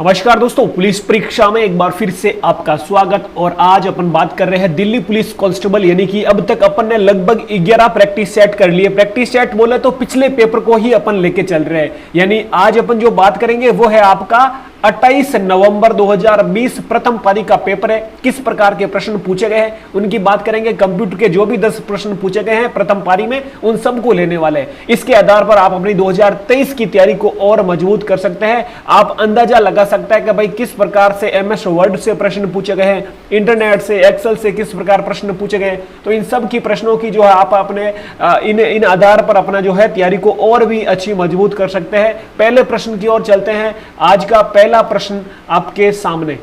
नमस्कार दोस्तों, पुलिस परीक्षा में एक बार फिर से आपका स्वागत। और आज अपन बात कर रहे हैं दिल्ली पुलिस कांस्टेबल, यानी कि अब तक अपन ने लगभग 11 प्रैक्टिस सेट कर लिए। प्रैक्टिस सेट बोले तो पिछले पेपर को ही अपन लेके चल रहे हैं। यानी आज अपन जो बात करेंगे वो है आपका 28 नवंबर 2020 प्रथम पारी का पेपर है। किस प्रकार के प्रश्न पूछे गए हैं उनकी बात करेंगे। कंप्यूटर के जो भी 10 प्रश्न पूछे गए हैं प्रथम पारी में उन सबको लेने वाले हैं। इसके आधार पर आप अपनी 2023 की तैयारी को और मजबूत कर सकते हैं। आप अंदाजा लगा सकते हैं कि भाई किस प्रकार से एमएस वर्ड से प्रश्न पूछे गए हैं, इंटरनेट से, एक्सेल से किस प्रकार प्रश्न पूछे गए हैं। तो इन सब की प्रश्नों की जो है आप अपने इन आधार पर अपना जो है तैयारी को और भी अच्छी मजबूत कर सकते हैं। पहले प्रश्न की ओर चलते हैं। आज का पहला प्रश्न आपके सामने।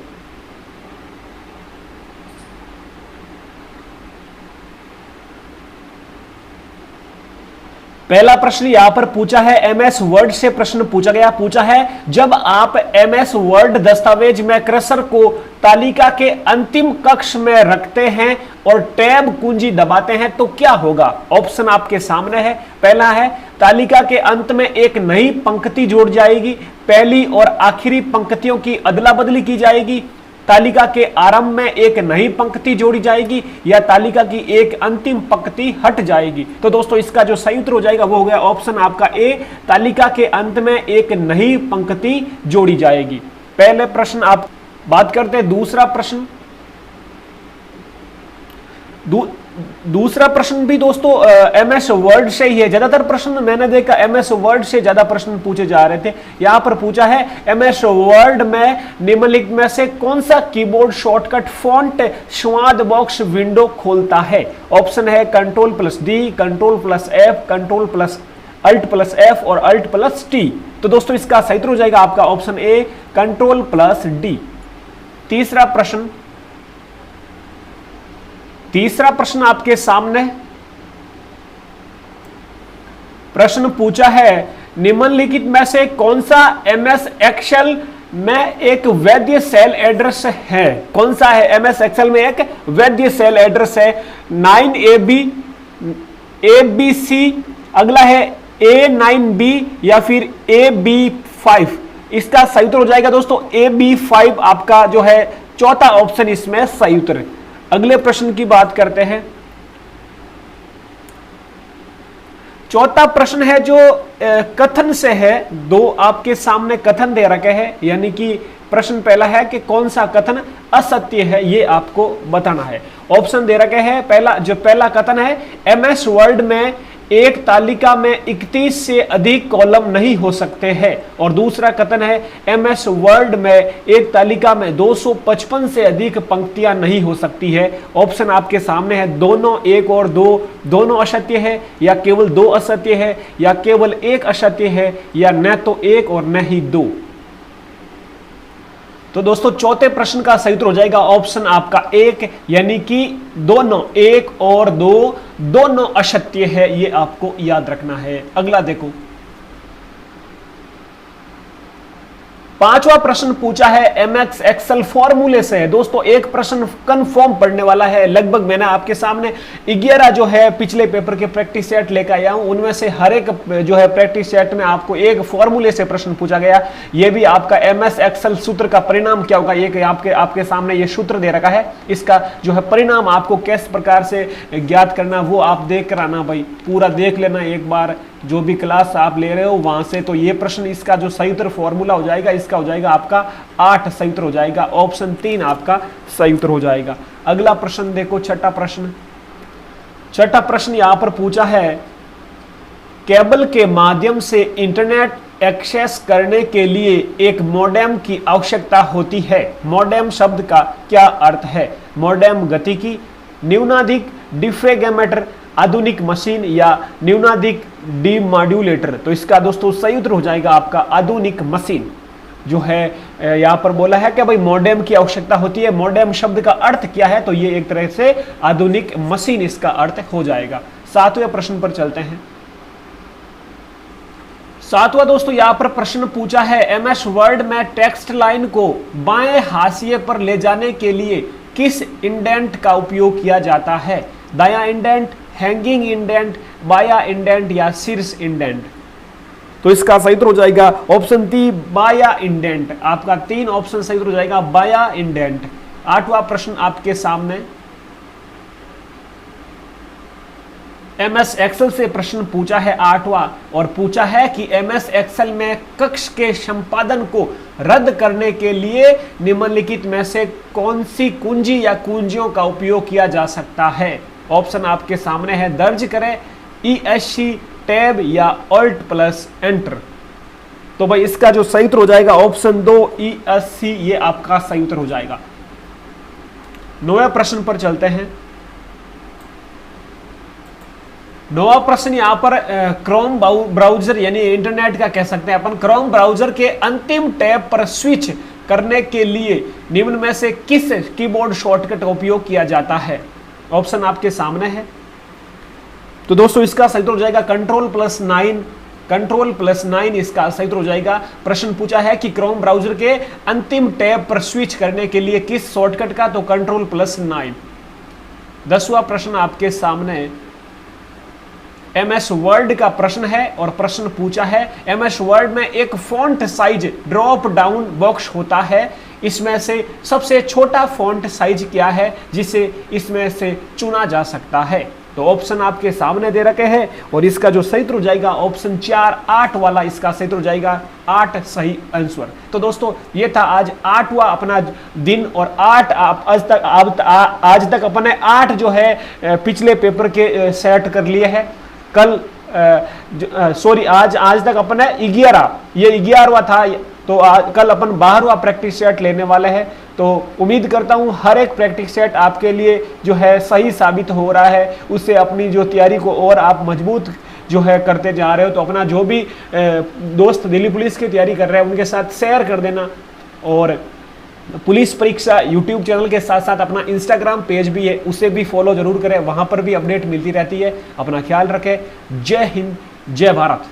पहला प्रश्न यहां पर पूछा है, एमएस वर्ड से प्रश्न पूछा है जब आप एमएस वर्ड दस्तावेज में कर्सर को तालिका के अंतिम कक्ष में रखते हैं और टैब कुंजी दबाते हैं तो क्या होगा। ऑप्शन आपके सामने है। पहला है तालिका के अंत में एक नई पंक्ति जोड़ जाएगी, पहली और आखिरी पंक्तियों की अदला बदली की जाएगी, तालिका के आरंभ में एक नई पंक्ति जोड़ी जाएगी, या तालिका की एक अंतिम पंक्ति हट जाएगी। तो दोस्तों इसका जो सही उत्तर हो जाएगा वो हो गया ऑप्शन आपका ए, तालिका के अंत में एक नई पंक्ति जोड़ी जाएगी। पहले प्रश्न आप बात करते हैं। दूसरा प्रश्न दूसरा प्रश्न भी दोस्तों एमएस वर्ड से ही है। ज्यादातर प्रश्न मैंने देखा एमएस वर्ड से ज्यादा प्रश्न पूछे जा रहे थे। यहां पर पूछा है एमएस वर्ड में निम्नलिखित में से कौन सा कीबोर्ड शॉर्टकट फॉन्ट संवाद बॉक्स विंडो खोलता है। ऑप्शन है Ctrl+D, Ctrl+F, Ctrl+Alt+F और Alt+T। तो दोस्तों इसका सही उत्तर हो जाएगा आपका ऑप्शन ए, Ctrl+D। तीसरा प्रश्न आपके सामने। प्रश्न पूछा है निम्नलिखित में से कौन सा एमएस एक्सेल में एक वैध सेल एड्रेस है। कौन सा है एमएस एक्सेल में एक वैध सेल एड्रेस है। 9AB, ABC, अगला है A9B या फिर AB5। इसका सही उत्तर हो जाएगा दोस्तों AB5 आपका जो है चौथा ऑप्शन इसमें सही उत्तर है। अगले प्रश्न की बात करते हैं। चौथा प्रश्न है जो कथन से है। दो आपके सामने कथन दे रखे हैं, यानी कि प्रश्न पहला है कि कौन सा कथन असत्य है, ये आपको बताना है। ऑप्शन दे रखे हैं। पहला कथन है एमएस वर्ड में एक तालिका में 31 से अधिक कॉलम नहीं हो सकते हैं। और दूसरा कथन है एमएस वर्ड में एक तालिका में 255 से अधिक पंक्तियां नहीं हो सकती है। ऑप्शन आपके सामने है। दोनों, एक और दो, दोनों असत्य है, या केवल दो असत्य है, या केवल एक असत्य है, या न तो एक और न ही दो। तो दोस्तों चौथे प्रश्न का सही उत्तर हो जाएगा ऑप्शन आपका एक, यानी कि दोनों, एक और दो, दोनों असत्य है। ये आपको याद रखना है। अगला देखो, पांचवा प्रश्न पूछा है एमएस एक्सेल फॉर्मूले से है। दोस्तों एक प्रश्न कंफर्म पढ़ने वाला है। लगभग मैंने आपके सामने 11 जो है पिछले पेपर के प्रैक्टिस सेट लेकर आया हूं। उनमें से हर एक जो है प्रैक्टिस सेट में आपको एक फॉर्मूले से प्रश्न पूछा गया। ये भी आपका एमएस एक्सेल सूत्र का परिणाम क्या होगा, ये आपके सामने ये सूत्र दे रखा है। इसका जो है परिणाम आपको किस प्रकार से ज्ञात करना वो आप देख कर आना भाई, पूरा देख लेना एक बार जो भी क्लास आप ले रहे हो वहां से। तो ये प्रश्न, इसका जो सही उत्तर फॉर्मूला हो जाएगा, इसका हो जाएगा आपका 8 सही उत्तर हो जाएगा। ऑप्शन 3 आपका सही उत्तर हो जाएगा। अगला प्रश्न देखो, छठा प्रश्न यहां पर पूछा है केबल के माध्यम से इंटरनेट एक्सेस करने के लिए एक मॉडेम की आवश्यकता होती है। मॉडेम शब्द का क्या अर्थ है। मॉडेम गतिकी, न्यूनाधिक डिफ्रेगमेटर, आधुनिक मशीन, या न्यूनाधिक डीमॉड्यूलेटर। तो इसका दोस्तों सही उत्तर हो जाएगा आपका आधुनिक मशीन। जो है यहां पर बोला है कि भाई मॉडेम की आवश्यकता होती है। मॉडेम शब्द का अर्थ क्या है, तो ये एक तरह से आधुनिक मशीन इसका अर्थ हो जाएगा। सातवें प्रश्न पर चलते हैं। सातवां दोस्तों यहां पर प्रश्न पूछा है एमएस वर्ड में टेक्स्ट लाइन को बाएं हाशिए पर ले जाने के लिए किस इंडेंट का उपयोग किया जाता है। दायां इंडेंट, हैंगिंग इंडेंट, बाया इंडेंट, या शीर्ष इंडेंट। तो इसका सही उत्तर हो जाएगा ऑप्शन डी बाया इंडेंट। आपका 3 ऑप्शन सही उत्तर हो जाएगा बाया इंडेंट। 8वां प्रश्न आपके सामने, एमएस एक्सेल से प्रश्न पूछा है 8वां, और पूछा है कि एमएस एक्सेल में कक्ष के संपादन को रद्द करने के लिए निम्नलिखित में से कौन सी कुंजी या कुंजियों का उपयोग किया जा सकता है। ऑप्शन आपके सामने है, दर्ज करें, ESC, टैब या ऑल्ट प्लस एंटर। तो भाई इसका जो सही उत्तर हो जाएगा ऑप्शन 2 ESC, ये आपका सही उत्तर हो जाएगा। 9वें प्रश्न पर चलते हैं। 9वां प्रश्न यहां पर क्रोम ब्राउजर यानी इंटरनेट का कह सकते हैं अपन, क्रोम ब्राउजर के अंतिम टैब पर स्विच करने के लिए निम्न में से किस कीबोर्ड शॉर्टकट का उपयोग किया जाता है। ऑप्शन आपके सामने है। तो दोस्तों इसका सही उत्तर हो जाएगा Ctrl+9, Ctrl+9 इसका सही उत्तर हो जाएगा। प्रश्न पूछा है कि क्रोम ब्राउजर के अंतिम टैब पर स्विच करने के लिए किस शॉर्टकट का, तो Ctrl+9। 10वां प्रश्न आपके सामने MS वर्ड का प्रश्न है, और प्रश्न पूछा है MS वर्ड में एक font size drop down box होता है, इसमें से सबसे छोटा फॉन्ट साइज क्या है जिसे इसमें से चुना जा सकता है। तो ऑप्शन आपके सामने दे रखे हैं, और इसका जो सही उत्तर हो जाएगा ऑप्शन 4 8 वाला, इसका सही उत्तर हो जाएगा 8 सही आंसर। तो दोस्तों ये था आज 8वां अपना दिन, और 8 आज तक अपने 8 जो है पिछले पेपर के सेट कर लिए हैं। कल सॉरी आज तक अपने 11, ये 11वां था, तो कल अपन 12वां प्रैक्टिस सेट लेने वाले हैं। तो उम्मीद करता हूं हर एक प्रैक्टिस सेट आपके लिए जो है सही साबित हो रहा है, उससे अपनी जो तैयारी को और आप मजबूत जो है करते जा रहे हो। तो अपना जो भी दोस्त दिल्ली पुलिस की तैयारी कर रहे हैं उनके साथ शेयर कर देना, और पुलिस परीक्षा यूट्यूब चैनल के साथ साथ अपना इंस्टाग्राम पेज भी है, उसे भी फॉलो जरूर करें, वहां पर भी अपडेट मिलती रहती है। अपना ख्याल रखें। जय हिंद, जय भारत।